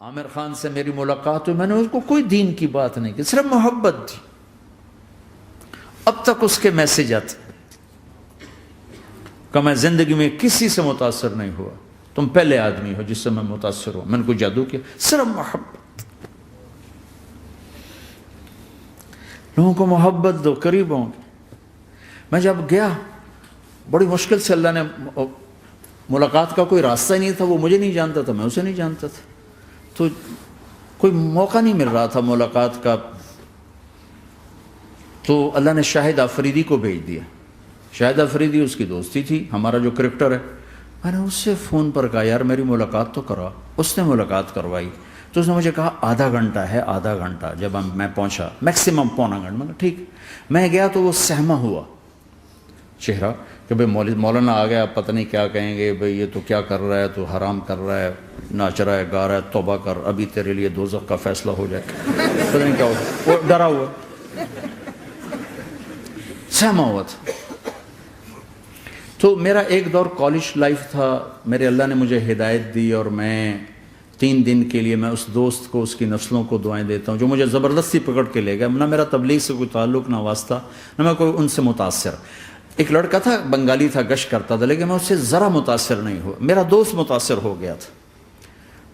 عامر خان سے میری ملاقات ہوئی، میں نے اس کو کوئی دین کی بات نہیں کی، صرف محبت تھی. اب تک اس کے میسج آتے کہ میں زندگی میں کسی سے متاثر نہیں ہوا، تم پہلے آدمی ہو جس سے میں متاثر ہوں. میں نے کوئی جادو کیا، صرف محبت. لوگوں کو محبت دو، قریب ہوں گے. میں جب گیا بڑی مشکل سے اللہ نے، ملاقات کا کوئی راستہ ہی نہیں تھا، وہ مجھے نہیں جانتا تھا، میں اسے نہیں جانتا تھا، تو کوئی موقع نہیں مل رہا تھا ملاقات کا. تو اللہ نے شاہد آفریدی کو بھیج دیا. شاہد آفریدی اس کی دوستی تھی، ہمارا جو کرکٹر ہے. میں نے اس سے فون پر کہا یار میری ملاقات تو کرا. اس نے ملاقات کروائی. تو اس نے مجھے کہا آدھا گھنٹہ ہے، آدھا گھنٹہ. جب میں پہنچا میکسیمم پونا گھنٹہ. میں نے ٹھیک. میں گیا تو وہ سہما ہوا چہرہ کہ بھئی مولانا آ گیا، پتہ نہیں کیا کہیں گے، بھئی یہ تو کیا کر رہا ہے، تو حرام کر رہا ہے، ناچ رہا ہے، گا رہا ہے، توبہ کر، ابھی تیرے لیے دوزخ کا فیصلہ ہو جائے. پتہ نہیں کیا ہوا، وہ ڈرا ہوا سہما ہوا تھا. تو میرا ایک دور کالج لائف تھا. میرے اللہ نے مجھے ہدایت دی اور میں 3 دن کے لیے میں اس دوست کو، اس کی نسلوں کو دعائیں دیتا ہوں جو مجھے زبردستی پکڑ کے لے گیا. نہ میرا تبلیغ سے کوئی تعلق، نہ واسطہ، نہ میں کوئی ان سے متاثر. ایک لڑکا تھا، بنگالی تھا، گشت کرتا تھا، لیکن میں اس سے ذرا متاثر نہیں ہوا. میرا دوست متاثر ہو گیا تھا،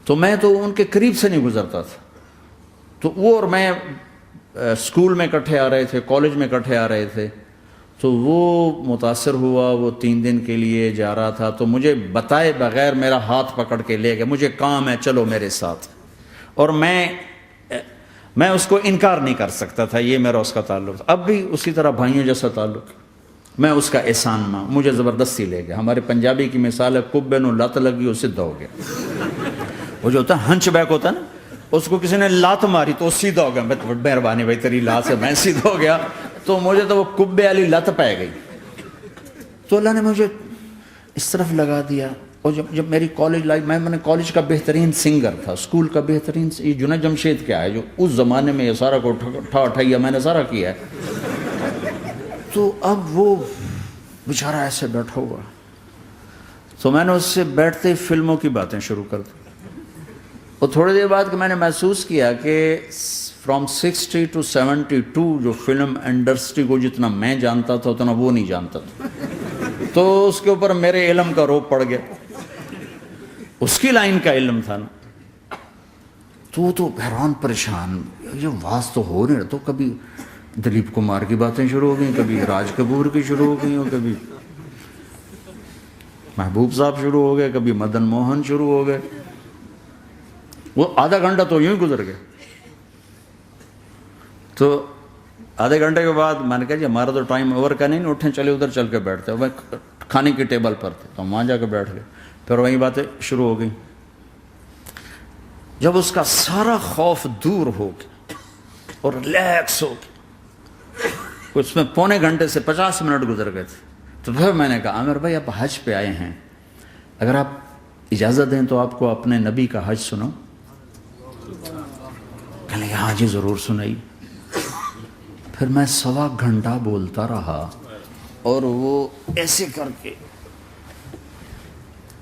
تو میں تو ان کے قریب سے نہیں گزرتا تھا. تو وہ اور میں اسکول میں اکٹھے آ رہے تھے، کالج میں اکٹھے آ رہے تھے. تو وہ متاثر ہوا، وہ 3 دن کے لیے جا رہا تھا، تو مجھے بتائے بغیر میرا ہاتھ پکڑ کے لے گیا. مجھے کام ہے، چلو میرے ساتھ. اور میں اس کو انکار نہیں کر سکتا تھا، یہ میرا اس کا تعلق تھا. اب بھی اسی طرح بھائیوں جیسا تعلق. میں اس کا احسان ماں، مجھے زبردستی لے گیا. ہمارے پنجابی کی مثال ہے، کبے نو لت لگی وہ سیدھا ہو گیا. وہ جو ہوتا ہے ہنچ بیک ہوتا ہے نا، اس کو کسی نے لات ماری تو وہ سیدھا ہو گیا. مہربانی بھائی تیری لات سے میں سیدھا ہو گیا. تو مجھے تو وہ کبے والی لت پہ گئی. تو اللہ نے مجھے اس طرف لگا دیا. اور جب میری کالج لائف، میں نے کالج کا بہترین سنگر تھا، اسکول کا بہترین، یہ جنید جمشید کیا ہے جو اس زمانے میں یہ سارا کو اٹھایا میں نے سارا کیا ہے. تو اب وہ بیچارہ ایسے بیٹھا ہوا. تو میں نے اس سے بیٹھتے ہی فلموں کی باتیں شروع کر دی. اور تھوڑی دیر بعد کہ میں نے محسوس کیا کہ فرام 60 to 72 جو فلم انڈسٹری کو جتنا میں جانتا تھا اتنا وہ نہیں جانتا تھا. تو اس کے اوپر میرے علم کا روپ پڑ گیا. اس کی لائن کا علم تھا نا. تو حیران پریشان، یہ واز تو ہو نہیں رہا. تو کبھی دلیپ کمار کی باتیں شروع ہو گئیں، کبھی راج کپور کی شروع ہو گئیں، اور کبھی محبوب صاحب شروع ہو گئے، کبھی مدن موہن شروع ہو گئے. وہ آدھا گھنٹہ تو یوں ہی گزر گیا. تو آدھے گھنٹے کے بعد میں نے کہا جی ہمارا تو ٹائم اوور کا نہیں، اٹھیں چلے ادھر چل کے بیٹھتے. وہ کھانے کی ٹیبل پر تھے تو وہاں جا کے بیٹھ گئے. پھر وہیں باتیں شروع ہو گئیں. جب اس کا سارا خوف دور ہو گیا اور ریلیکس ہو گیا، اس میں پونے گھنٹے سے 50 منٹ گزر گئے تھے. تو پھر میں نے کہا عامر بھائی آپ حج پہ آئے ہیں، اگر آپ اجازت دیں تو آپ کو اپنے نبی کا حج سنو. کہنے لگے ہاں جی ضرور سنائی. پھر میں 1.25 گھنٹہ بولتا رہا اور وہ ایسے کر کے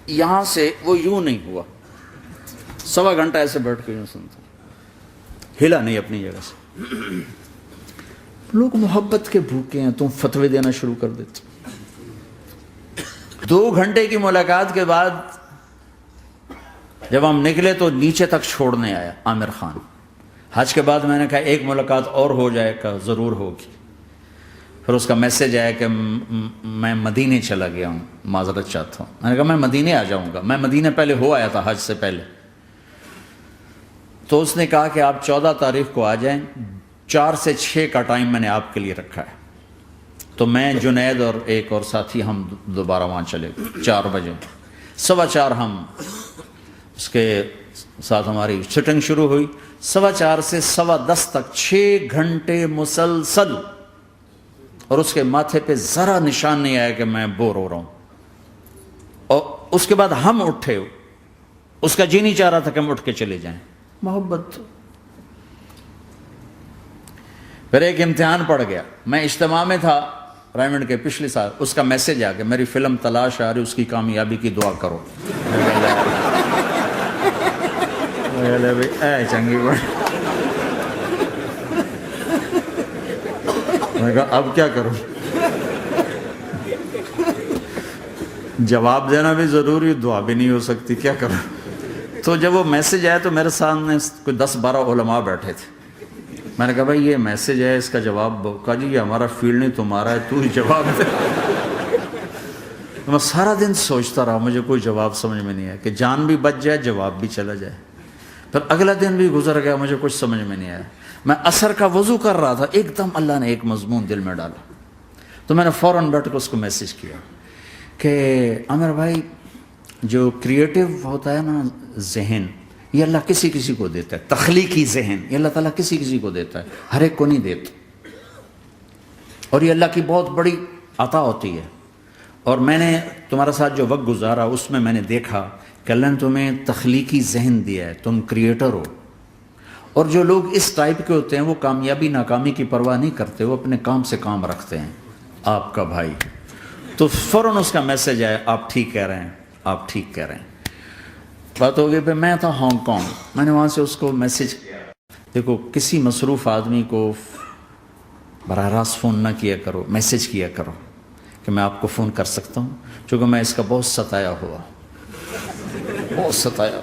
یہاں سے وہ یوں نہیں ہوا. 1.25 گھنٹہ ایسے بیٹھ کے یوں سنتا، ہلا نہیں اپنی جگہ سے. لوگ محبت کے بھوکے ہیں، تم فتوے دینا شروع کر دیتے. 2 گھنٹے کی ملاقات کے بعد جب ہم نکلے تو نیچے تک چھوڑنے آیا عامر خان. حج کے بعد میں نے کہا ایک ملاقات اور ہو جائے گا، ضرور ہوگی. پھر اس کا میسج آیا کہ میں مدینے چلا گیا ہوں، معذرت چاہتا ہوں. میں نے کہا میں مدینے آ جاؤں گا. میں مدینے پہلے ہو آیا تھا حج سے پہلے. تو اس نے کہا کہ آپ 14 تاریخ کو آ جائیں، 4 سے 6 کا ٹائم میں نے آپ کے لیے رکھا ہے. تو میں، جنید اور ایک اور ساتھی ہم دوبارہ وہاں چلے گئے. 4 بجے 4:15 ہم اس کے ساتھ ہماری شوٹنگ شروع ہوئی. 4:15 سے 10:15 تک 6 گھنٹے مسلسل. اور اس کے ماتھے پہ ذرا نشان نہیں آیا کہ میں بور ہو رہا ہوں. اور اس کے بعد ہم اٹھے، اس کا جی نہیں چاہ رہا تھا کہ ہم اٹھ کے چلے جائیں. محبت. پھر ایک امتحان پڑ گیا. میں اجتماع میں تھا ریمنڈ کے پچھلے سال. اس کا میسج آ گیا میری فلم تلاش آ رہی، اس کی کامیابی کی دعا کرو. میں نے بھی اے چنگی بڑی. میں نے کہا اب کیا کروں, جواب دینا بھی ضروری, دعا بھی نہیں ہو سکتی, کیا کروں. تو جب وہ میسج آیا تو میرے سامنے کوئی 10-12 علماء بیٹھے تھے. میں نے کہا بھائی یہ میسج ہے, اس کا جواب. کہا جی یہ ہمارا فیلڈ نہیں, تمہارا ہے, تو ہی جواب دے. میں سارا دن سوچتا رہا, مجھے کوئی جواب سمجھ میں نہیں آیا کہ جان بھی بچ جائے, جواب بھی چلا جائے. پھر اگلا دن بھی گزر گیا, مجھے کچھ سمجھ میں نہیں آیا. میں عصر کا وضو کر رہا تھا, ایک دم اللہ نے ایک مضمون دل میں ڈالا. تو میں نے فوراً بیٹھ کے اس کو میسج کیا کہ عامر بھائی, جو کریٹو ہوتا ہے نا ذہن, یہ اللہ کسی کسی کو دیتا ہے. تخلیقی ذہن یہ اللہ تعالیٰ کسی کسی کو دیتا ہے, ہر ایک کو نہیں دیتا. اور یہ اللہ کی بہت بڑی عطا ہوتی ہے. اور میں نے تمہارے ساتھ جو وقت گزارا اس میں نے دیکھا کہ اللہ نے تمہیں تخلیقی ذہن دیا ہے, تم کریٹر ہو. اور جو لوگ اس ٹائپ کے ہوتے ہیں وہ کامیابی ناکامی کی پرواہ نہیں کرتے, وہ اپنے کام سے کام رکھتے ہیں. آپ کا بھائی. تو فوراً اس کا میسج آیا, آپ ٹھیک کہہ رہے ہیں, آپ ٹھیک کہہ رہے ہیں. بات ہو گئی. پھر میں تھا ہانگ کانگ, میں نے وہاں سے اس کو میسج کیا. دیکھو کسی مصروف آدمی کو براہ راست فون نہ کیا کرو, میسج کیا کرو کہ میں آپ کو فون کر سکتا ہوں, چونکہ میں اس کا بہت ستایا ہوا, بہت ستایا.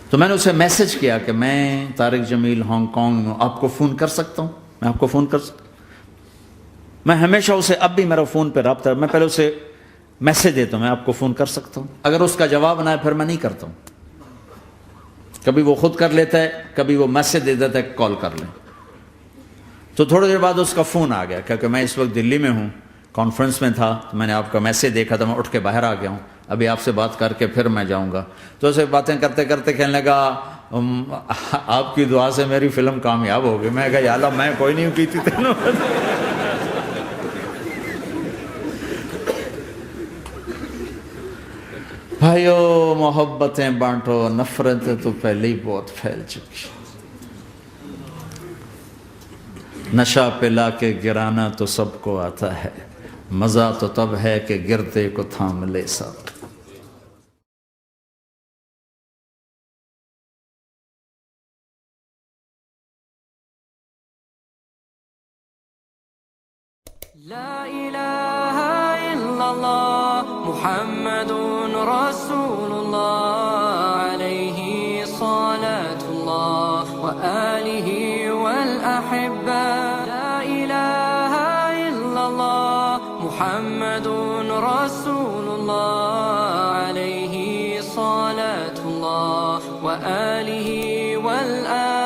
تو میں نے اسے میسج کیا کہ میں طارق جمیل ہانگ کانگ میں آپ کو فون کر سکتا ہوں, میں آپ کو فون کر سکتا ہوں. میں ہمیشہ اسے, اب بھی میرا فون پہ رابطہ ہے, میں پہلے اسے میسج دیتا ہوں میں آپ کو فون کر سکتا ہوں. اگر اس کا جواب نہ ہے پھر میں نہیں کرتا ہوں. کبھی وہ خود کر لیتا ہے, کبھی وہ میسج دے دیتا ہے کال کر لیں. تو تھوڑی دیر بعد اس کا فون آ گیا, کیونکہ میں اس وقت دلی میں ہوں, کانفرنس میں تھا. تو میں نے آپ کا میسج دیکھا تھا, میں اٹھ کے باہر آ گیا ہوں, ابھی آپ سے بات کر کے پھر میں جاؤں گا. تو اسے باتیں کرتے کرتے کہنے لگا آپ کی دعا سے میری فلم کامیاب ہو گئی. میں کہا یا اللہ میں کوئی نہیں کی تھی تینوں. بھائیو محبتیں بانٹو, نفرتیں تو پہلے ہی بہت پھیل چکی. نشہ پلا کے گرانا تو سب کو آتا ہے, مزہ تو تب ہے کہ گرتے کو تھام لے سب. لا إله إلا الله محمد رسول الله عليه صلاة الله وآله والأحبة. لا إله إلا الله محمد رسول الله عليه صلاة الله وآله والأحبة.